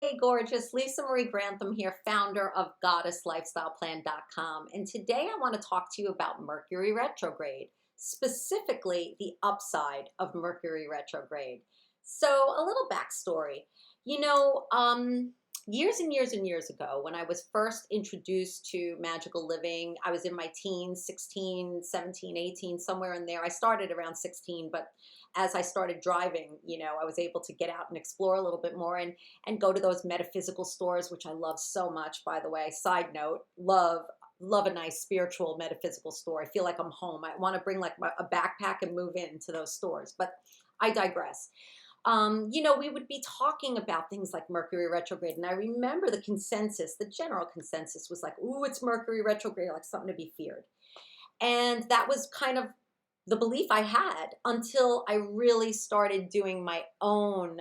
Hey, gorgeous. Lisa Marie Grantham here, founder of GoddessLifestylePlan.com. And today I want to talk to you about Mercury retrograde, specifically the upside of Mercury retrograde. So, a little backstory. You know, years and years and years ago, when I was first introduced to magical living, I was in my teens, 16, 17, 18, somewhere in there. I started around 16, but as I started driving, I was able to get out and explore a little bit more and go to those metaphysical stores, which I love so much, by the way. Side note, love a nice spiritual metaphysical store. I feel like I'm home. I want to bring like a backpack and move into those stores, but I digress. We would be talking about things like Mercury retrograde. And I remember the general consensus was like, ooh, it's Mercury retrograde, like something to be feared. And that was kind of the belief I had until I really started doing my own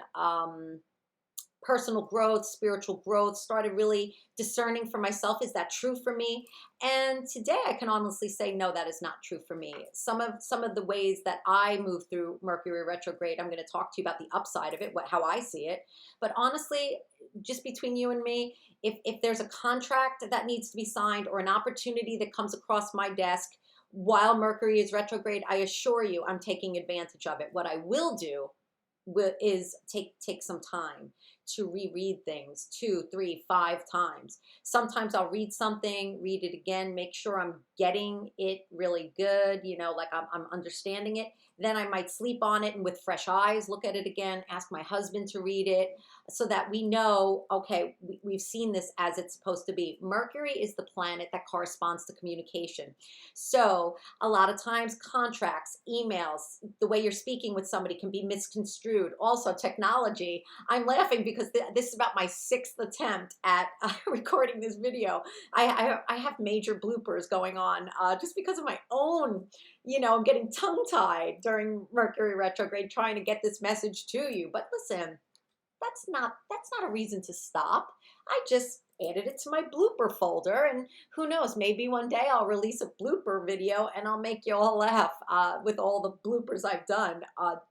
personal growth, spiritual growth, started really discerning for myself, is that true for me? And today I can honestly say, no, that is not true for me. Some of the ways that I move through Mercury retrograde, I'm going to talk to you about the upside of it, how I see it. But honestly, just between you and me, if there's a contract that needs to be signed or an opportunity that comes across my desk while Mercury is retrograde, I assure you I'm taking advantage of it. What I will do is take some time to reread things 2, 3, 5 times. Sometimes I'll read something, read it again, make sure I'm getting it really good, like I'm understanding it. Then I might sleep on it and with fresh eyes look at it again, ask my husband to read it so that we know, okay, we've seen this as it's supposed to be. Mercury is the planet that corresponds to communication. So a lot of times contracts, emails, the way you're speaking with somebody can be misconstrued. Also technology. I'm laughing because this is about my 6th attempt at recording this video. I have major bloopers going on just because of my own, I'm getting tongue-tied during Mercury retrograde trying to get this message to you. But listen, that's not a reason to stop. I just added it to my blooper folder, and who knows, maybe one day I'll release a blooper video and I'll make you all laugh with all the bloopers I've done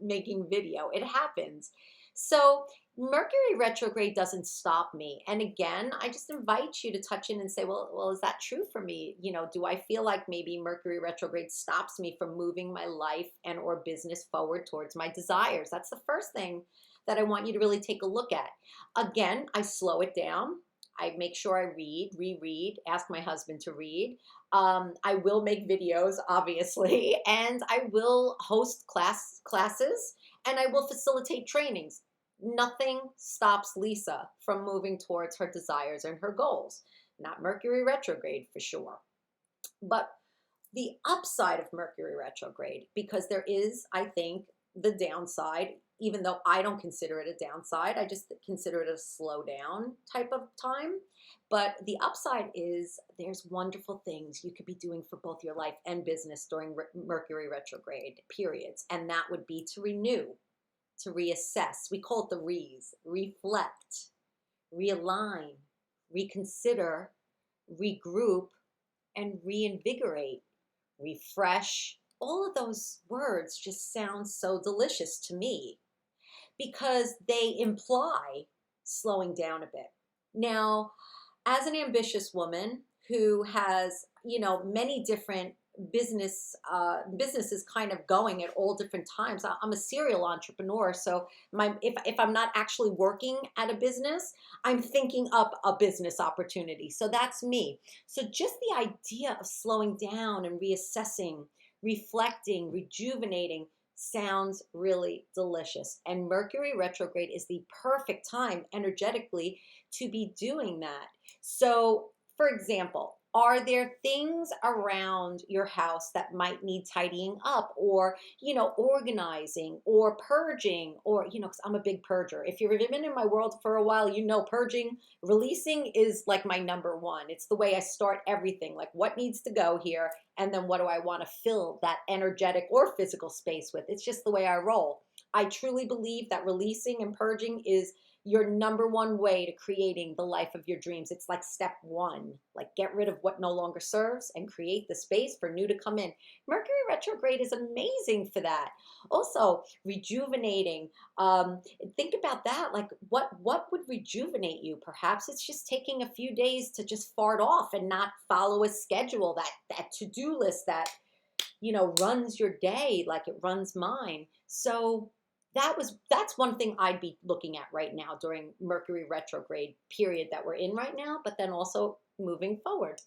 making video. It happens. So Mercury retrograde doesn't stop me. And again, I just invite you to touch in and say, well, is that true for me? Do I feel like maybe Mercury retrograde stops me from moving my life and or business forward towards my desires? That's the first thing that I want you to really take a look at. Again, I slow it down. I make sure I read, reread, ask my husband to read. I will make videos, obviously, and I will host classes, and I will facilitate trainings. Nothing stops Lisa from moving towards her desires and her goals. Not Mercury retrograde for sure. But the upside of Mercury retrograde, because there is, I think, the downside, even though I don't consider it a downside, I just consider it a slow down type of time. But the upside is there's wonderful things you could be doing for both your life and business during Mercury retrograde periods. And that would be to renew, to reassess. We call it the re's, reflect, realign, reconsider, regroup, and reinvigorate, refresh. All of those words just sound so delicious to me because they imply slowing down a bit. Now, as an ambitious woman who has, many different businesses kind of going at all different times. I'm a serial entrepreneur, so if I'm not actually working at a business, I'm thinking up a business opportunity. So that's me. So just the idea of slowing down and reassessing, reflecting, rejuvenating sounds really delicious. And Mercury retrograde is the perfect time energetically to be doing that. So, for example, are there things around your house that might need tidying up or, organizing or purging or, because I'm a big purger. If you've been in my world for a while, purging, releasing is like my number one. It's the way I start everything, like what needs to go here and then what do I want to fill that energetic or physical space with. It's just the way I roll. I truly believe that releasing and purging is your number one way to creating the life of your dreams. It's like step one, like get rid of what no longer serves and create the space for new to come in. Mercury retrograde is amazing for that. Also, rejuvenating. Think about that. Like what would rejuvenate you? Perhaps it's just taking a few days to just fart off and not follow a schedule, that to-do list that runs your day like it runs mine. So that's one thing I'd be looking at right now during Mercury retrograde period that we're in right now, but then also moving forward.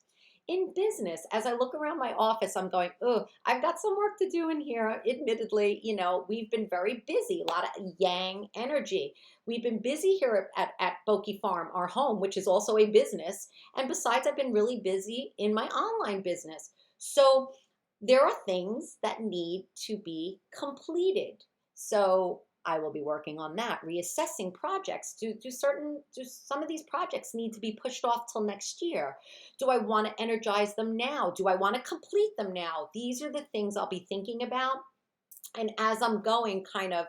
In business, as I look around my office, I'm going, oh, I've got some work to do in here. Admittedly, we've been very busy, a lot of yang energy. We've been busy here at Boki Farm, our home, which is also a business. And besides, I've been really busy in my online business. So there are things that need to be completed. So I will be working on that, reassessing projects. Do some of these projects need to be pushed off till next year? Do I want to energize them now? Do I want to complete them now? These are the things I'll be thinking about. And as I'm going, kind of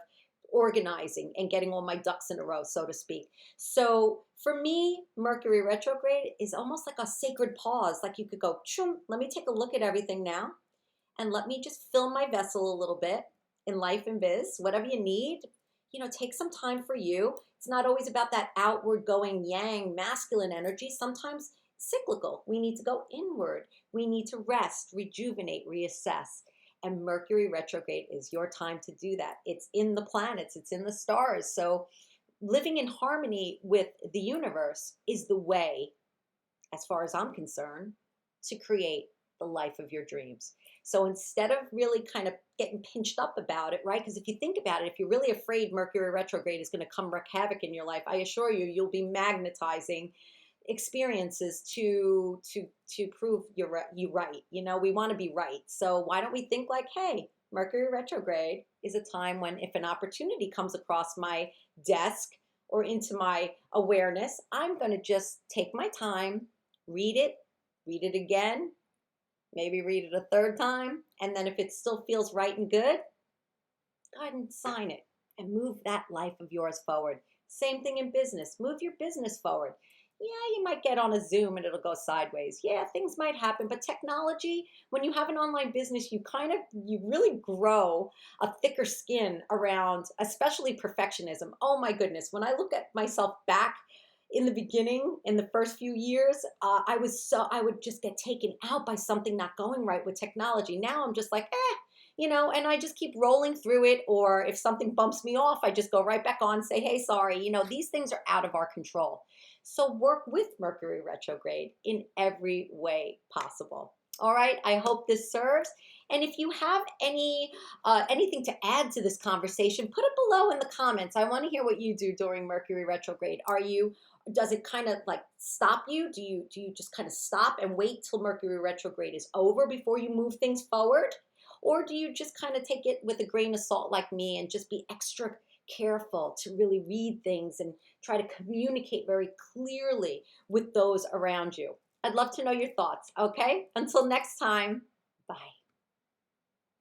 organizing and getting all my ducks in a row, so to speak. So for me, Mercury retrograde is almost like a sacred pause. Like you could go, chum, let me take a look at everything now and let me just fill my vessel a little bit in life and biz, whatever you need. Take some time for you. It's not always about that outward going yang masculine energy. Sometimes cyclical. We need to go inward. We need to rest, rejuvenate, reassess. And Mercury retrograde is your time to do that. It's in the planets, it's in the stars. So living in harmony with the universe is the way, as far as I'm concerned, to create the life of your dreams. So instead of really kind of getting pinched up about it, right? Because if you think about it, if you're really afraid Mercury retrograde is going to come wreak havoc in your life, I assure you, you'll be magnetizing experiences to prove you right. We want to be right. So why don't we think like, hey, Mercury retrograde is a time when if an opportunity comes across my desk or into my awareness, I'm going to just take my time, read it again, maybe read it a third time, and then if it still feels right and good, go ahead and sign it and move that life of yours forward. Same thing in business. Move your business forward. Yeah, you might get on a Zoom and it'll go sideways. Yeah, things might happen, but technology, when you have an online business, you really grow a thicker skin around, especially perfectionism. Oh my goodness, when I look at myself back in the beginning, in the first few years, I would just get taken out by something not going right with technology. Now I'm just like, and I just keep rolling through it. Or if something bumps me off, I just go right back on, say, hey, sorry. These things are out of our control. So work with Mercury retrograde in every way possible. All right, I hope this serves. And if you have anything to add to this conversation, put it below in the comments. I want to hear what you do during Mercury retrograde. Does it kind of like stop you? Do you just kind of stop and wait till Mercury retrograde is over before you move things forward? Or do you just kind of take it with a grain of salt like me and just be extra careful to really read things and try to communicate very clearly with those around you? I'd love to know your thoughts, okay? Until next time, bye.